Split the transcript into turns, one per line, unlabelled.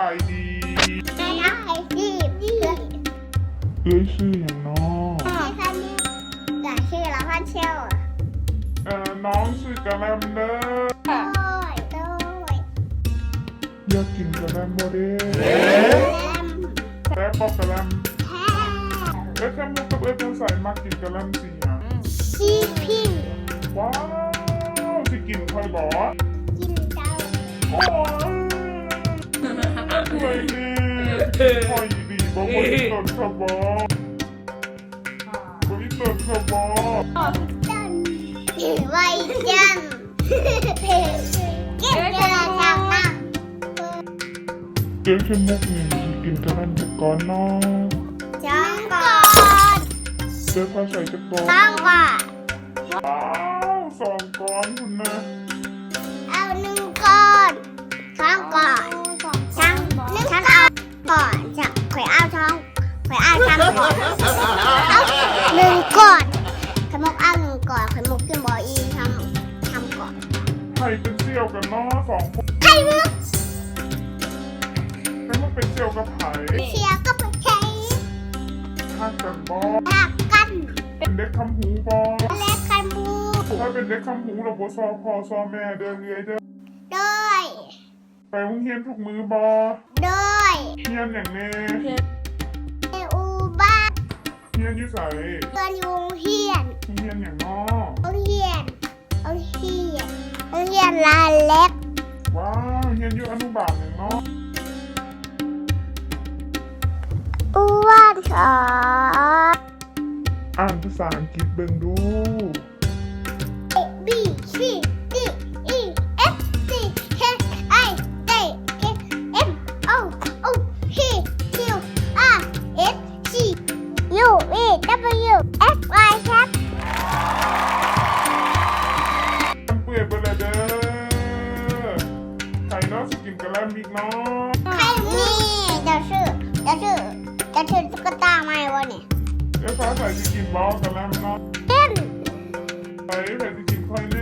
ายดี
น้องไอ้ดีชื่อ
ชื่ออย่างน้อง
คันนี้กับชื่อละพันเชล
น้องชื่อกะแลมเด้อ
โดย
อยากกินกะแลมบ่เด้
แรม
แต่บอกกะแลม
แท้
แค่มุกกับจังใส่มักกินกะแลมสิฮะ
ชีพิง
ว้าวสิกินค่อยบอก
กินเจ้า
โอ้ยช่วยดีค่อยดีบอกว่าอีต้นขบบอกว่าอีต้นขบอ
จันไว้จันเก็บเวลาทำนั่ง
เดี๋ยวฉันมุกนี่สิกินกะแลมจะก่อนเนาะ
จ้องก่อน
เดี๋ยวค่อยใส่จะก่อน
จ้องก่อน
ว้าวสองก้อนคุณนะ
เอาหนึ่งก่อนช้องก่อนช้างฉันเอาก่อนจะข่อยเอาช้องข่อยเอาช้างก่อนเอาหนึ่งก่อนข่อยมุกเอาหนึ่งก่อนข่อยมุกกินบ่อีทำก่อน
ใครเป็นเสี่ยวกันเนาะสองคน
ไข่มุก
ใครมันเป็นเสี่ยวกับไผ่
เชียร์ก็ไปใช้
ข้างกันบอ
หักกัน
เป็นเด็กคำหูบอ
และไข่มุก
ถ้าเป็นเด็กคำหูเราบซอพอซอแม่เดินเรื่อยเด้อ
โดย
ไปโรงเรียนทุกมือบอ
โดย
เฮียนอย่างแน่
อูบ้าน
เฮียนอยู่ใส
เพื่อนอยู่โรงเรียน
เฮียนอย่างนอ
โรงเรียนโรงเรียนโรงเรียนลานเล็ก
ว้าวเฮียนอยู่อนุบาลอย่างนอ
อ้วนขอ
อ่านภาษาอังกฤษเบิ่งดู
B C D E F G H I J K M O O P Q R S T U V W X Y ครับ
มันเปื่อยไปเลยเด้อใครเนาะสกินกระแลมอีกเนาะ
ใครนี่จะชื่อตุ๊กตาไหมวะเนี่ย
เดี๋ยวฟ้าใส่สกินบอลกระแลมเนาะ
เล่น
ใส่สกินค่อยแน่